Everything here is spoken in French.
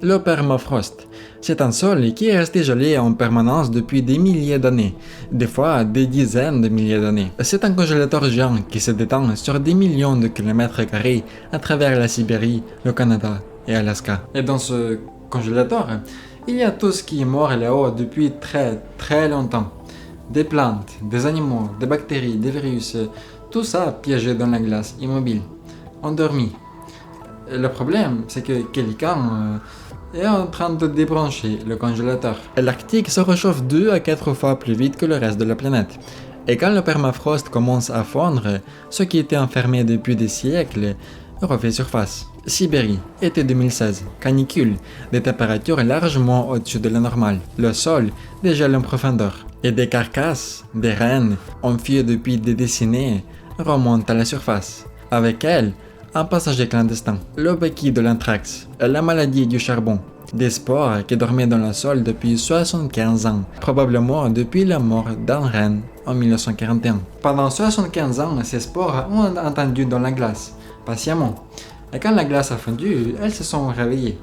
Le permafrost, c'est un sol qui est resté gelé en permanence depuis des milliers d'années, des fois des dizaines de milliers d'années. C'est un congélateur géant qui se détend sur des millions de kilomètres carrés à travers la Sibérie, le Canada et Alaska. Et dans ce congélateur, il y a tout ce qui est mort là-haut depuis très longtemps. Des plantes, des animaux, des bactéries, des virus, tout ça piégé dans la glace, immobile, endormi. Le problème, c'est que quelqu'un est en train de débrancher le congélateur. L'Arctique se réchauffe 2 à 4 fois plus vite que le reste de la planète. Et quand le permafrost commence à fondre, ce qui était enfermé depuis des siècles refait surface. Sibérie, été 2016, canicule, des températures largement au-dessus de la normale. Le sol dégèle en profondeur. Et des carcasses, des rennes, enfouies depuis des décennies, remontent à la surface. Avec elles, un passager clandestin, le béquille de l'anthrax, la maladie du charbon, des spores qui dormaient dans le sol depuis 75 ans, probablement depuis la mort d'un renne en 1941. Pendant 75 ans, ces spores ont attendu dans la glace, patiemment. Et quand la glace a fondu, elles se sont réveillées.